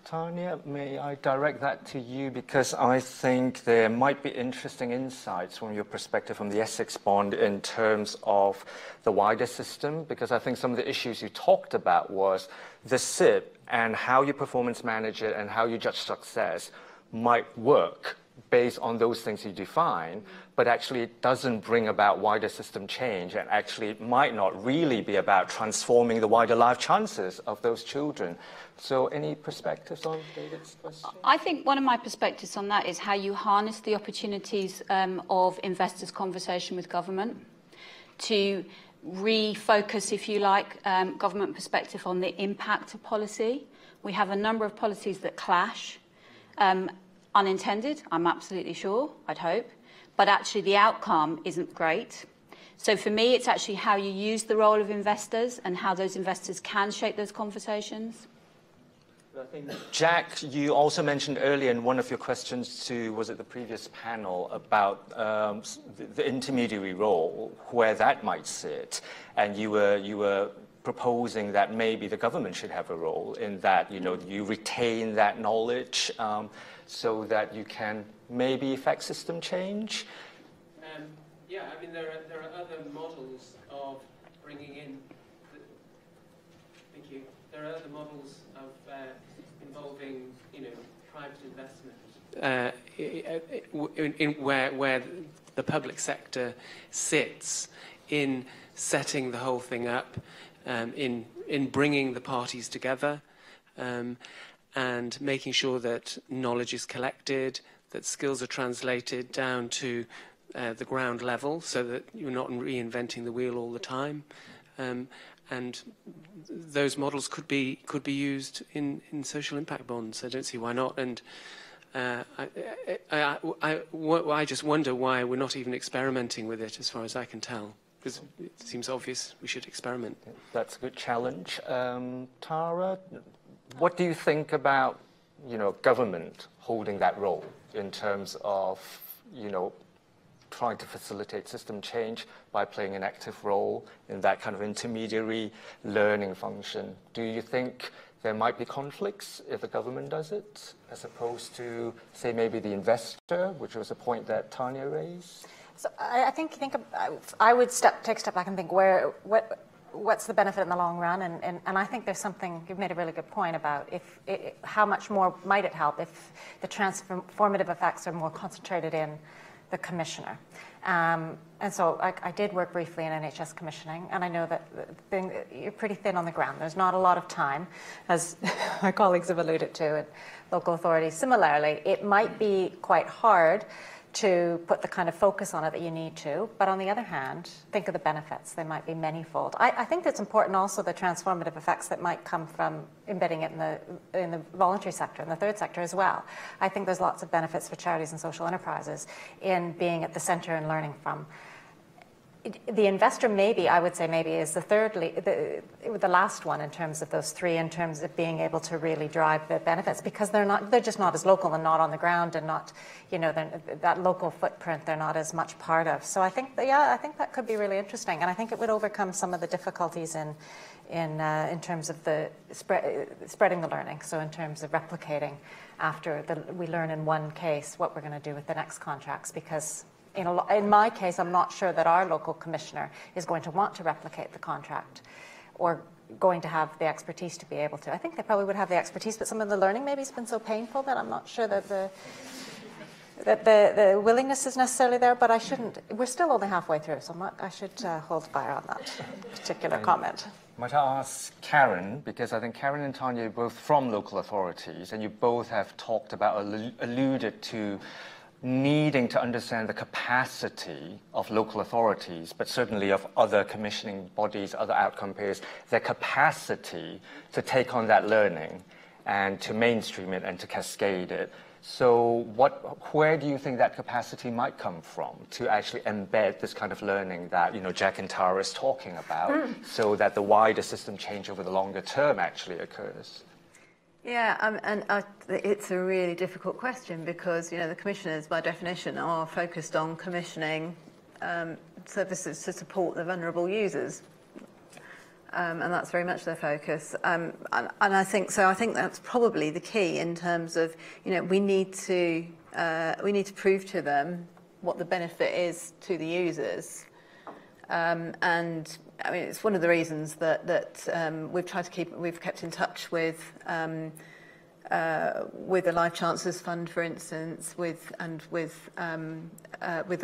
Speaker 1: Tanya, may I direct that to you, because I think there might be interesting insights from your perspective from the Essex bond in terms of the wider system, because I think some of the issues you talked about was the SIB and how you performance manage it and how you judge success might work based on those things you define, but actually it doesn't bring about wider system change, and actually it might not really be about transforming the wider life chances of those children. So any perspectives on David's question?
Speaker 3: I think one of my perspectives on that is how you harness the opportunities of investors' conversation with government to refocus, if you like, government perspective on the impact of policy. We have a number of policies that clash. Unintended, I'm absolutely sure, I'd hope, but actually the outcome isn't great. So for me, it's actually how you use the role of investors and how those investors can shape those conversations.
Speaker 1: I think, Jack, you also mentioned earlier in one of your questions to, was it the previous panel, about the intermediary role, where that might sit, and you were proposing that maybe the government should have a role in that, you know, you retain that knowledge so that you can maybe effect system change?
Speaker 5: Yeah, I mean, there are other models of bringing in, thank you, there are other models of involving, you know, private investment where the public sector sits in setting the whole thing up, in bringing the parties together, and making sure that knowledge is collected, that skills are translated down to the ground level so that you're not reinventing the wheel all the time. And those models could be used in social impact bonds. I don't see why not. And I just wonder why we're not even experimenting with it, as far as I can tell. Because it seems obvious we should experiment.
Speaker 1: That's a good challenge. Tara, what do you think about, you know, government holding that role in terms of, you know, trying to facilitate system change by playing an active role in that kind of intermediary learning function. Do you think there might be conflicts if the government does it, as opposed to, say, maybe the investor, which was a point that Tanya raised?
Speaker 2: So I think I would take a step back and think what's the benefit in the long run, and I think there's something, you've made a really good point about how much more might it help if the transformative effects are more concentrated in the commissioner. And so I did work briefly in NHS commissioning, and I know that you're pretty thin on the ground. There's not a lot of time, as my colleagues have alluded to, at local authorities. Similarly, it might be quite hard to put the kind of focus on it that you need to, but on the other hand, think of the benefits. They might be manyfold. I think that's important also, the transformative effects that might come from embedding it in the voluntary sector, in the third sector as well. I think there's lots of benefits for charities and social enterprises in being at the center and learning from. The investor, maybe, I would say maybe, is the last one in terms of those three, in terms of being able to really drive the benefits, because they're just not as local and not on the ground, and not, that local footprint they're not as much part of. So I think, I think that could be really interesting, and I think it would overcome some of the difficulties in terms of the spreading the learning. So in terms of replicating after we learn in one case what we're going to do with the next contracts, because in my case, I'm not sure that our local commissioner is going to want to replicate the contract or going to have the expertise to be able to. I think they probably would have the expertise, but some of the learning maybe has been so painful that I'm not sure that the willingness is necessarily there, but we're still only halfway through, so I should hold fire on that particular comment.
Speaker 1: Might I ask Karen, because I think Karen and Tanya are both from local authorities, and you both have talked about, alluded to needing to understand the capacity of local authorities, but certainly of other commissioning bodies, other outcome payers, their capacity to take on that learning and to mainstream it and to cascade it. So where do you think that capacity might come from to actually embed this kind of learning that Jack and Tara is talking about, so that the wider system change over the longer term actually occurs?
Speaker 4: Yeah, it's a really difficult question, because the commissioners, by definition, are focused on commissioning services to support the vulnerable users, and that's very much their focus. And I think that's probably the key in terms of we need to prove to them what the benefit is to the users, and I mean, it's one of the reasons that we've kept in touch with the Life Chancellors Fund, for instance, with the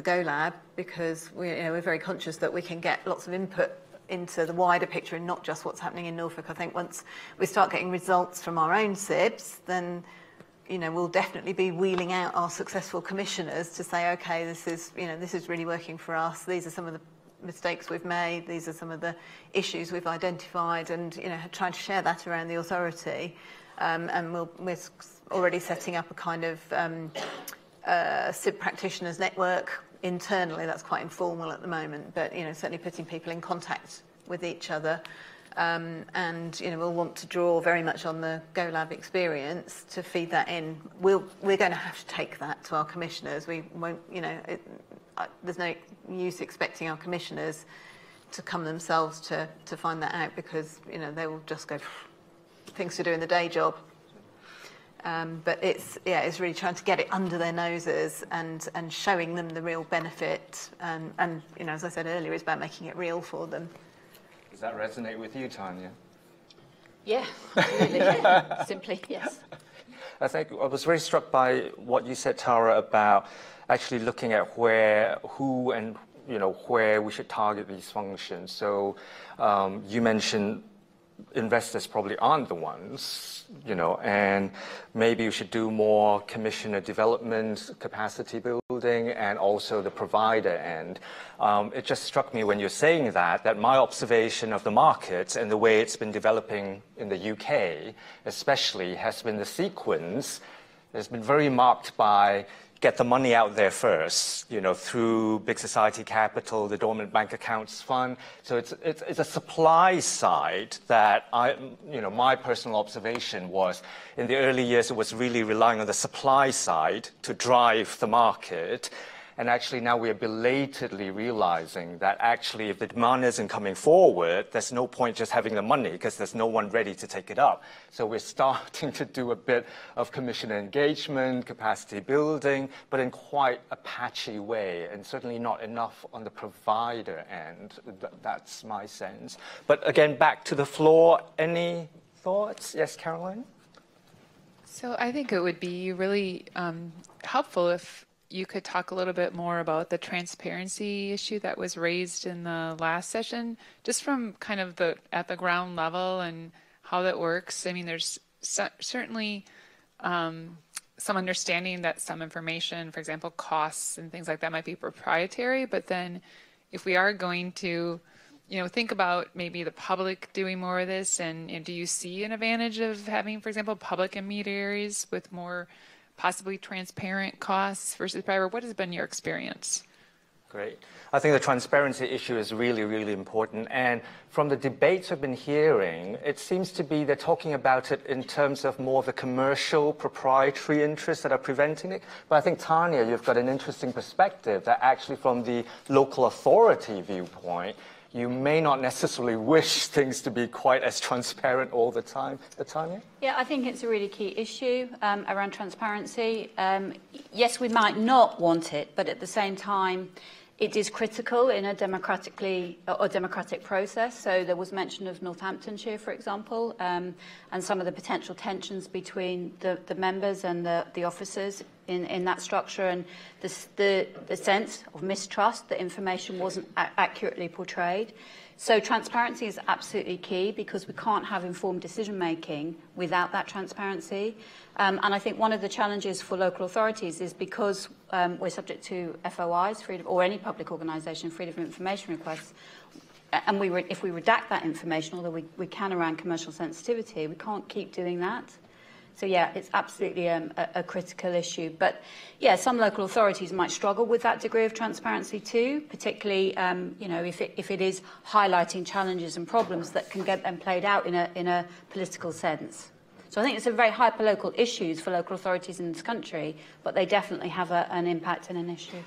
Speaker 4: Go Lab, because we're very conscious that we can get lots of input into the wider picture and not just what's happening in Norfolk. I think once we start getting results from our own SIBs, then we'll definitely be wheeling out our successful commissioners to say, okay, this is really working for us. These are some of the mistakes we've made. These are some of the issues we've identified, and trying to share that around the authority. And we're already setting up a kind of SIB practitioners network internally. That's quite informal at the moment, but certainly putting people in contact with each other. And we'll want to draw very much on the Go Lab experience to feed that in. We're going to have to take that to our commissioners. We won't, there's no use expecting our commissioners to come themselves to find that out, because they will just go things to do in the day job. But it's really trying to get it under their noses and showing them the real benefit, and as I said earlier, it's about making it real for them.
Speaker 1: Does that resonate with you, Tanya?
Speaker 3: Yeah, really. Simply, yes.
Speaker 1: I think I was very struck by what you said, Tara, about actually looking at where we should target these functions. So you mentioned investors probably aren't the ones, and maybe you should do more commissioner development, capacity building, and also the provider end. It just struck me when you're saying that my observation of the market and the way it's been developing in the UK, especially, has been the sequence has been very marked by get the money out there first, through big society capital, the dormant bank accounts fund. So it's a supply side that my personal observation was in the early years, it was really relying on the supply side to drive the market. And actually now we are belatedly realizing that actually if the demand isn't coming forward, there's no point just having the money because there's no one ready to take it up. So we're starting to do a bit of commissioner engagement, capacity building, but in quite a patchy way, and certainly not enough on the provider end. That's my sense. But again, back to the floor. Any thoughts? Yes, Caroline?
Speaker 7: So I think it would be really helpful if you could talk a little bit more about the transparency issue that was raised in the last session, just from kind of at the ground level and how that works. I mean, there's certainly some understanding that some information, for example, costs and things like that might be proprietary, but then if we are going to think about maybe the public doing more of this, and do you see an advantage of having, for example, public intermediaries with more possibly transparent costs versus private? What has been your experience?
Speaker 1: Great. I think the transparency issue is really, really important. And from the debates I've been hearing, it seems to be they're talking about it in terms of more of the commercial proprietary interests that are preventing it. But I think, Tanya, you've got an interesting perspective that actually from the local authority viewpoint, you may not necessarily wish things to be quite as transparent all the time. Tanya?
Speaker 3: Yeah, I think it's a really key issue around transparency. Yes, we might not want it, but at the same time, it is critical in a democratic process. So there was mention of Northamptonshire, for example, and some of the potential tensions between the members and the officers in that structure, and the sense of mistrust that information wasn't accurately portrayed. So transparency is absolutely key because we can't have informed decision making without that transparency. And I think one of the challenges for local authorities is because we're subject to FOIs, or any public organisation, freedom of information requests, and if we redact that information, although we can around commercial sensitivity, we can't keep doing that. So yeah, it's absolutely a critical issue. But yeah, some local authorities might struggle with that degree of transparency too, particularly if it is highlighting challenges and problems that can get them played out in a political sense. So I think it's a very hyper-local issues for local authorities in this country, but they definitely have an impact and an issue.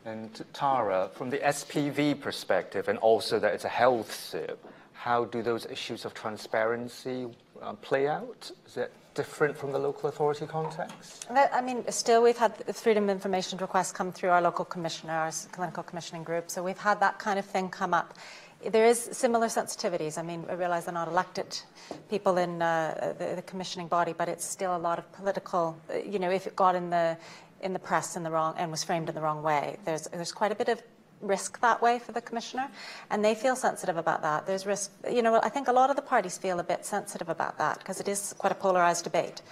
Speaker 1: And Tara, from the SPV perspective, and also that it's a health SIB, how do those issues of transparency play out? Is it different from the local authority context?
Speaker 2: I mean, still we've had the freedom of information requests come through our local commissioner, our clinical commissioning group, so we've had that kind of thing come up. There is similar sensitivities. I mean, I realise they're not elected people in the commissioning body, but it's still a lot of political, if it got in the press in the wrong and was framed in the wrong way, there's quite a bit of risk that way for the commissioner, and they feel sensitive about that. There's risk, I think a lot of the parties feel a bit sensitive about that because it is quite a polarised debate.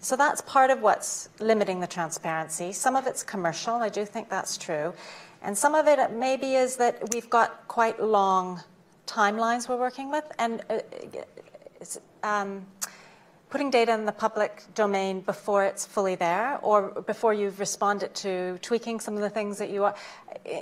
Speaker 2: So that's part of what's limiting the transparency. Some of it's commercial, I do think that's true, and some of it maybe is that we've got quite long timelines we're working with, and putting data in the public domain before it's fully there or before you've responded to tweaking some of the things that you are,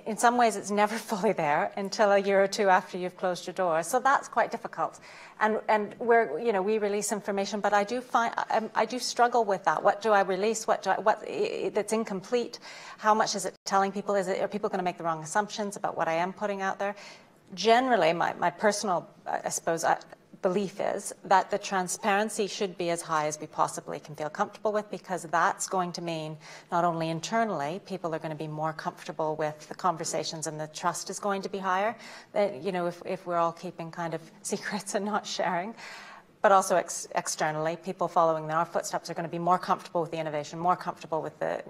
Speaker 2: in some ways it's never fully there until a year or two after you've closed your door. So that's quite difficult. And we release information, but I do find, I do struggle with that. What do I release? What that's incomplete? How much is it telling people? Are people going to make the wrong assumptions about what I am putting out there? Generally, my personal, I suppose, belief is that the transparency should be as high as we possibly can feel comfortable with, because that's going to mean not only internally, people are going to be more comfortable with the conversations and the trust is going to be higher, that, if we're all keeping kind of secrets and not sharing, but also externally, people following in our footsteps are going to be more comfortable with the innovation, more comfortable with the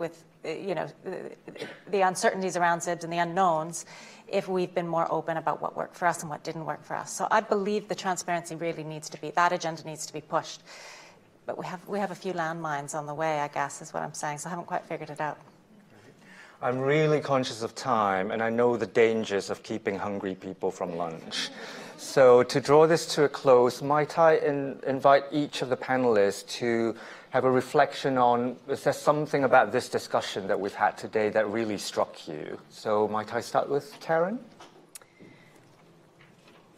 Speaker 2: uncertainties around SIBs and the unknowns, if we've been more open about what worked for us and what didn't work for us. So I believe the transparency really needs to be, that agenda needs to be pushed. But we have a few landmines on the way, I guess, is what I'm saying, so I haven't quite figured it out.
Speaker 1: I'm really conscious of time, and I know the dangers of keeping hungry people from lunch. So to draw this to a close, might I invite each of the panelists to have a reflection on, is there something about this discussion that we've had today that really struck you? So might I start with Karen?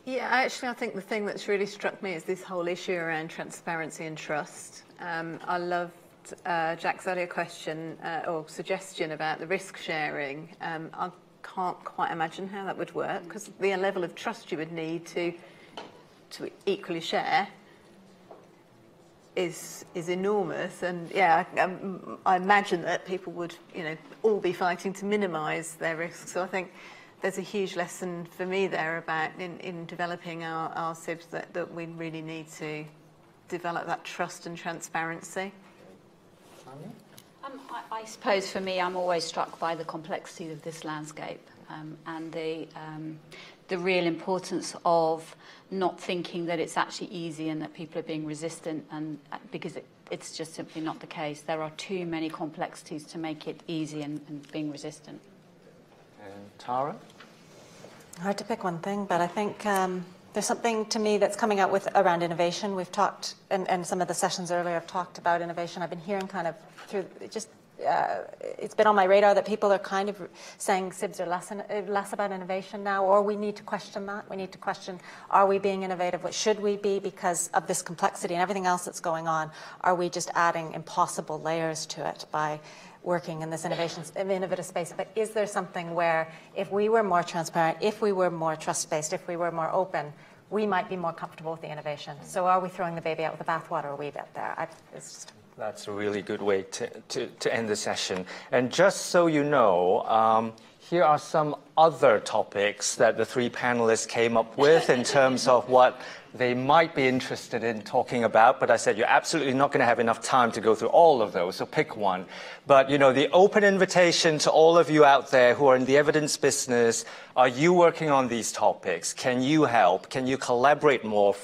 Speaker 4: Yeah, actually, I think the thing that's really struck me is this whole issue around transparency and trust. I love Jack's earlier question or suggestion about the risk sharing, I can't quite imagine how that would work, because the level of trust you would need to equally share is enormous. And yeah, I imagine that people would, all be fighting to minimise their risks. So I think there's a huge lesson for me there about in developing our SIBs that we really need to develop that trust and transparency.
Speaker 3: I suppose for me, I'm always struck by the complexity of this landscape and the real importance of not thinking that it's actually easy and that people are being resistant, and because it's just simply not the case. There are too many complexities to make it easy and being resistant.
Speaker 1: And Tara?
Speaker 2: Hard to pick one thing, but I think there's something to me that's coming out around innovation. We've talked, and some of the sessions earlier have talked about innovation. I've been hearing kind of through it's been on my radar that people are kind of saying SIBs are less about innovation now, or we need to question that. We need to question, are we being innovative? What should we be because of this complexity and everything else that's going on? Are we just adding impossible layers to it by working in this innovative space? But is there something where if we were more transparent, if we were more trust-based, if we were more open, we might be more comfortable with the innovation? So are we throwing the baby out with the bathwater, or are we there?
Speaker 1: That's a really good way to end the session. And just so you know, here are some other topics that the three panelists came up with in terms of what they might be interested in talking about, but I said you're absolutely not going to have enough time to go through all of those, so pick one. But, the open invitation to all of you out there who are in the evidence business, are you working on these topics? Can you help? Can you collaborate more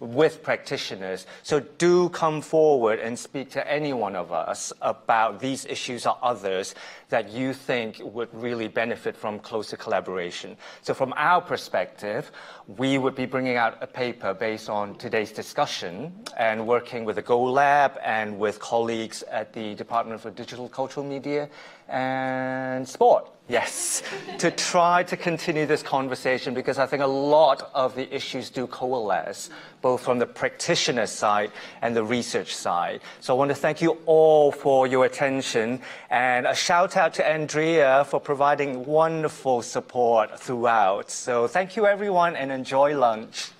Speaker 1: with practitioners? So do come forward and speak to any one of us about these issues or others that you think would really benefit from closer collaboration. So from our perspective, we would be bringing out a paper based on today's discussion and working with the Go Lab and with colleagues at the Department for Digital Cultural Media and Sport. Yes, to try to continue this conversation, because I think a lot of the issues do coalesce, both from the practitioner side and the research side. So I want to thank you all for your attention, and a shout out to Andrea for providing wonderful support throughout. So thank you everyone, and enjoy lunch.